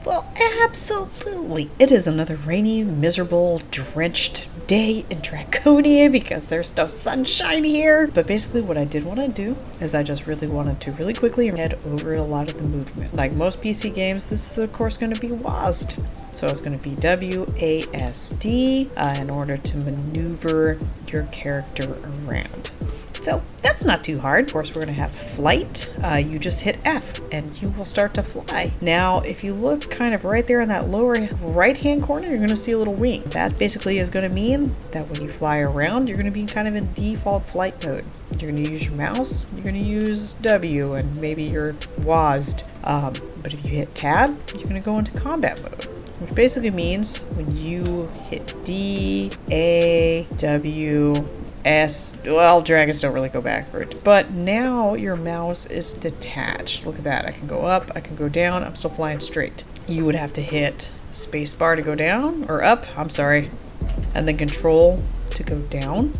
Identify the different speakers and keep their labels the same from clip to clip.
Speaker 1: Well, absolutely. It is another rainy, miserable, drenched day in Draconia because there's no sunshine here. But basically what I did want to do is I just really wanted to really quickly head over a lot of the movement. Like most PC games, this is of course going to be WASD. So it's going to be WASD in order to maneuver your character around. So that's not too hard. Of course, we're going to have flight. You just hit F and you will start to fly. Now, if you look kind of right there in that lower right-hand corner, you're going to see a little wing. That basically is going to mean that when you fly around, you're going to be kind of in default flight mode. You're going to use your mouse, you're going to use W, and maybe you're WASD. But if you hit Tab, you're going to go into combat mode, which basically means when you hit D, A, W, S, well, dragons don't really go backwards, but now your mouse is detached. Look at that. I can go up, I can go down, I'm still flying straight. You would have to hit spacebar to go down, or up, I'm sorry, and then control to go down,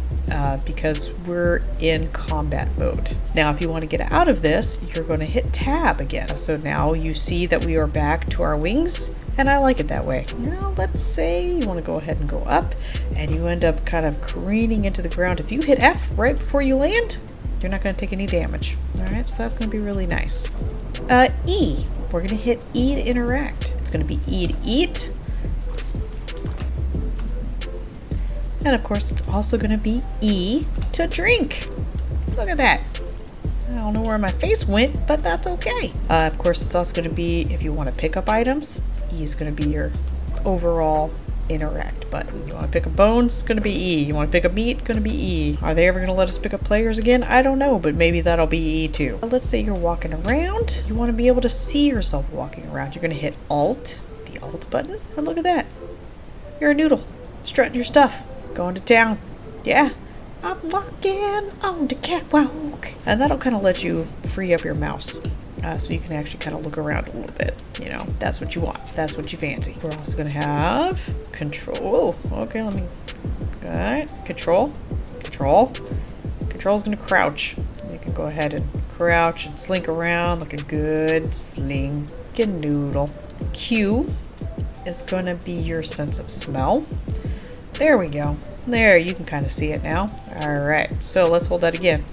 Speaker 1: because we're in combat mode. Now, if you want to get out of this, you're going to hit tab again. So now you see that we are back to our wings, and I like it that way. Now, let's say you want to go ahead and go up, and you end up kind of careening into the ground. If you hit F right before you land, you're not going to take any damage. All right, so that's going to be really nice. E, we're going to hit E to interact. It's going to be E to eat. And of course, it's also going to be E to drink. Look at that. I don't know where my face went, but that's okay. Of course, it's also going to be, if you want to pick up items, E is going to be your overall interact button. You want to pick up bones, it's going to be E. You want to pick up meat, going to be E. Are they ever going to let us pick up players again? I don't know, but maybe that'll be E too. Let's say you're walking around. You want to be able to see yourself walking around. You're going to hit Alt, the Alt button, and look at that. You're a noodle, strutting your stuff, going to town. Yeah. I'm walking on the catwalk. And that'll kind of let you free up your mouse. So you can actually kind of look around a little bit. You know, that's what you want. That's what you fancy. We're also going to have control. Oh, okay, let me... Alright, control. Control. Control's going to crouch. You can go ahead and crouch and slink around like a good slinking noodle. Q is going to be your sense of smell. There we go. There, you can kind of see it now. Alright, so let's hold that again.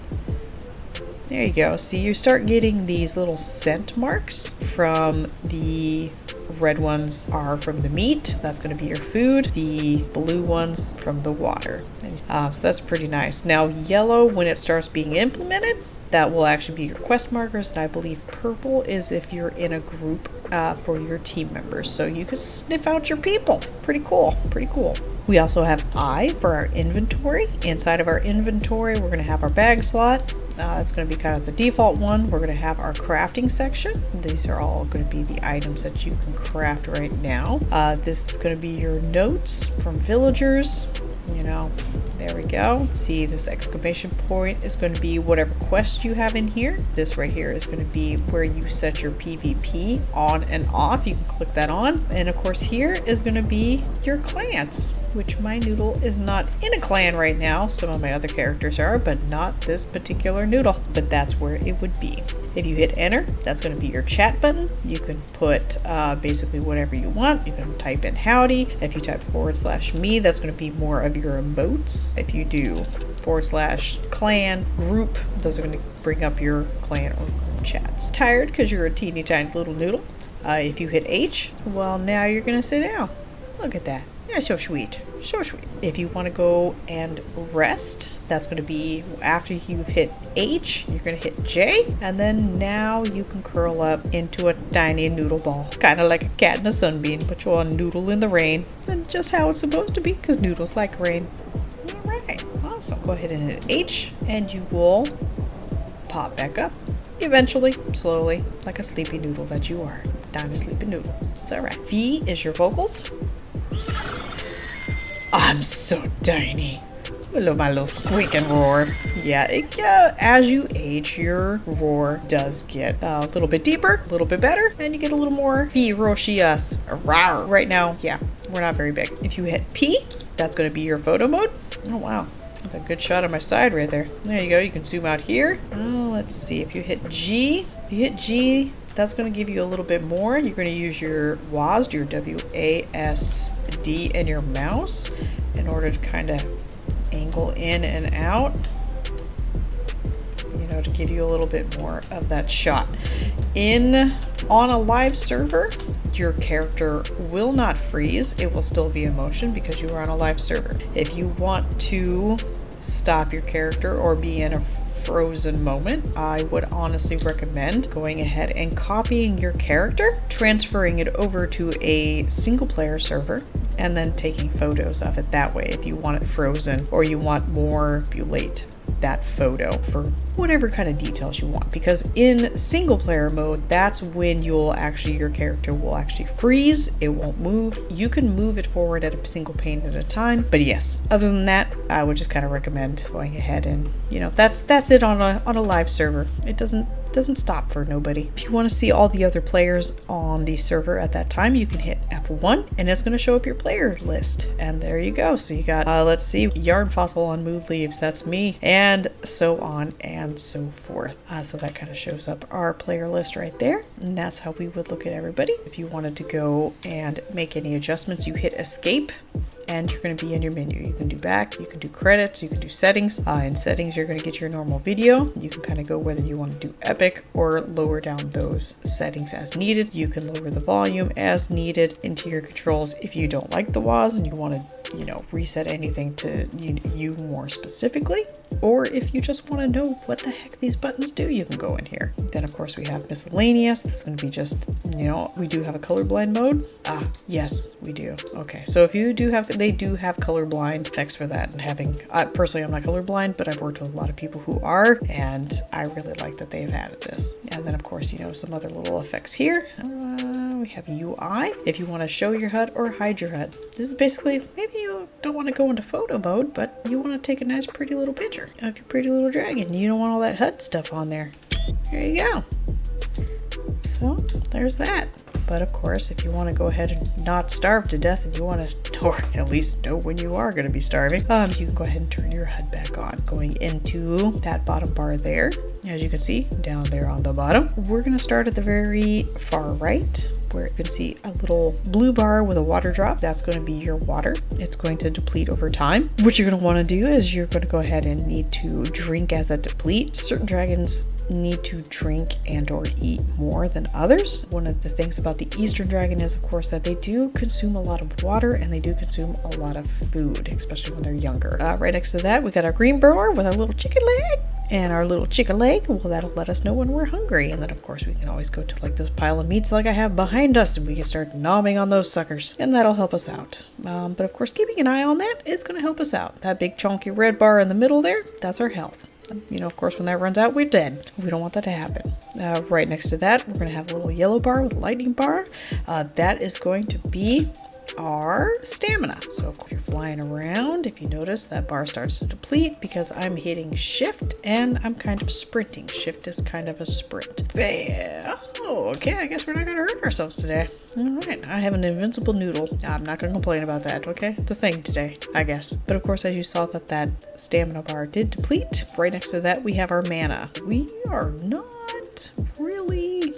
Speaker 1: There you go. See, you start getting these little scent marks from the red ones are from the meat. That's going to be your food. The blue ones from the water. So that's pretty nice. Now, yellow, when it starts being implemented, that will actually be your quest markers, and I believe purple is if you're in a group for your team members. So you can sniff out your people. Pretty cool. Pretty cool. We also have I for our inventory. Inside of our inventory, we're going to have our bag slot. It's going to be kind of the default one. We're going to have our crafting section. These are all going to be the items that you can craft right now. This is going to be your notes from villagers. You know, there we go. See, this exclamation point is going to be whatever quest you have in here. This right here is going to be where you set your PvP on and off. You can click that on. And of course, here is going to be your clans, which my noodle is not in a clan right now. Some of my other characters are, but not this particular noodle. But that's where it would be. If you hit enter, that's going to be your chat button. You can put basically whatever you want. You can type in howdy. If you type /me, that's going to be more of your emotes. If you do /clan group, those are going to bring up your clan or group chats. Tired because you're a teeny tiny little noodle. If you hit H, well, now you're going to sit down. Look at that. Yeah, so sweet. So sweet. If you want to go and rest, that's going to be after you've hit H, you're going to hit J, and then now you can curl up into a tiny noodle ball. Kind of like a cat in a sunbeam, but you're a noodle in the rain. And just how it's supposed to be, because noodles like rain. Alright, awesome. Go ahead and hit H, and you will pop back up. Eventually, slowly, like a sleepy noodle that you are. Tiny sleepy noodle. It's alright. V is your vocals. I'm so tiny. I love my little squeak and roar. Yeah, as you age, your roar does get a little bit deeper, a little bit better, and you get a little more ferocious. Rawr. Right now, yeah, we're not very big. If you hit P, that's going to be your photo mode. Oh, wow. That's a good shot on my side right there. There you go. You can zoom out here. Oh, let's see. If you hit G, That's going to give you a little bit more. You're going to use your WASD, your WASD, and your mouse in order to kind of angle in and out, you know, to give you a little bit more of that shot. On a live server, your character will not freeze. It will still be in motion because you are on a live server. If you want to stop your character or be in a frozen moment, I would honestly recommend going ahead and copying your character, transferring it over to a single player server, and then taking photos of it that way if you want it frozen or you want more manipulate that photo for whatever kind of details you want. Because in single player mode, that's when your character will actually freeze. It won't move. You can move it forward at a single pane at a time. But yes, other than that, I would just kind of recommend going ahead and, you know, that's it on a live server. It doesn't stop for nobody. If you want to see all the other players on the server at that time, you can hit F1 and it's going to show up your player list. And there you go. So you got, let's see, Yarn Fossil on Mood Leaves, that's me, and so on and so forth. So that kind of shows up our player list right there. And that's how we would look at everybody. If you wanted to go and make any adjustments, you hit escape and you're going to be in your menu. You can do back, you can do credits, you can do settings. In settings, you're going to get your normal video. You can kind of go whether you want to do epic or lower down those settings as needed. You can lower the volume as needed into your controls if you don't like the WAS and you want to, you know, reset anything to you more specifically. Or if you just want to know what the heck these buttons do, you can go in here. Then, of course, we have miscellaneous. This is going to be just, you know, we do have a colorblind mode. Yes, we do. Okay, so if you do have, they do have colorblind effects for that. And personally, I'm not colorblind, but I've worked with a lot of people who are, and I really like that they've added this. And then, of course, you know, some other little effects here. We have UI if you want to show your HUD or hide your HUD. This is basically, maybe you don't want to go into photo mode, but you want to take a nice pretty little picture of your pretty little dragon. You don't want all that HUD stuff on there. There you go. So there's that. But of course, if you want to go ahead and not starve to death and you want to, or at least know when you are going to be starving, you can go ahead and turn your HUD back on. Going into that bottom bar there, as you can see down there on the bottom, we're going to start at the very far right, where you can see a little blue bar with a water drop. That's going to be your water. It's going to deplete over time. What you're going to want to do is you're going to go ahead and need to drink as a deplete. Certain dragons need to drink and or eat more than others. One of the things about the Eastern dragon is, of course, that they do consume a lot of water and they do consume a lot of food, especially when they're younger. Right next to that, we got our green burrower with our little chicken leg. And our little chicken leg, well, that'll let us know when we're hungry. And then, of course, we can always go to like those pile of meats like I have behind us, and we can start nomming on those suckers. And that'll help us out. But, of course, keeping an eye on that is going to help us out. That big chunky red bar in the middle there, that's our health. You know, of course, when that runs out, we're dead. We don't want that to happen. Right next to that, we're going to have a little yellow bar with a lightning bar. That is going to be our stamina. So if you're flying around, if you notice, that bar starts to deplete because I'm hitting shift and I'm kind of sprinting. Shift is kind of a sprint. Bam. Oh, okay, I guess we're not gonna hurt ourselves today. All right, I have an invincible noodle. I'm not gonna complain about that, okay? It's a thing today, I guess. But of course, as you saw that stamina bar did deplete, right next to that we have our mana. We are not really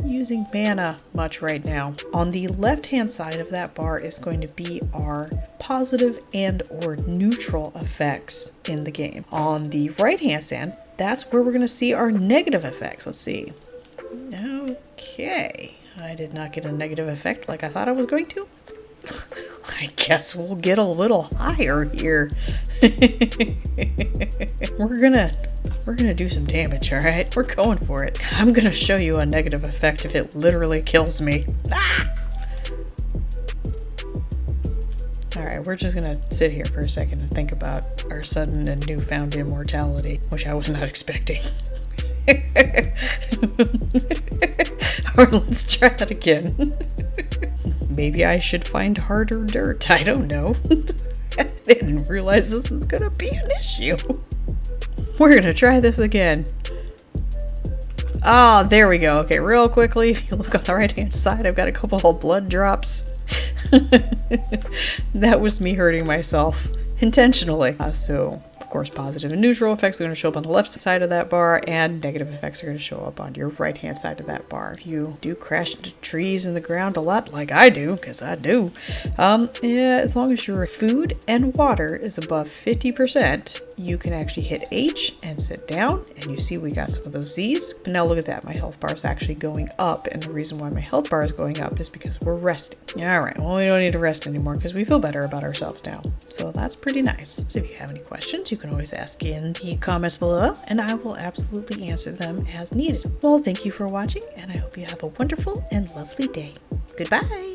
Speaker 1: using mana much right now. On the left hand side of that bar is going to be our positive and or neutral effects in the game. On the right hand side, that's where we're going to see our negative effects. Let's see. Okay, I did not get a negative effect like I thought I was going to. I guess we'll get a little higher here. We're gonna do some damage, all right? We're going for it. I'm gonna show you a negative effect if it literally kills me. Ah! All right, we're just gonna sit here for a second and think about our sudden and newfound immortality, which I was not expecting. Or let's try that again. Maybe I should find harder dirt. I don't know. I didn't realize this was gonna be an issue. We're gonna try this again. Oh, there we go. Okay, real quickly, if you look on the right hand side, I've got a couple of blood drops. That was me hurting myself intentionally. So, of course, positive and neutral effects are going to show up on the left side of that bar, and negative effects are going to show up on your right hand side of that bar. If you do crash into trees in the ground a lot, like I do, because I do, yeah, as long as your food and water is above 50%, you can actually hit H and sit down, and you see we got some of those Z's. But now look at that, my health bar is actually going up, and the reason why my health bar is going up is because we're resting. All right, well, we don't need to rest anymore because we feel better about ourselves now. So that's pretty nice. So if you have any questions, you can always ask in the comments below, and I will absolutely answer them as needed. Well, thank you for watching, and I hope you have a wonderful and lovely day. Goodbye.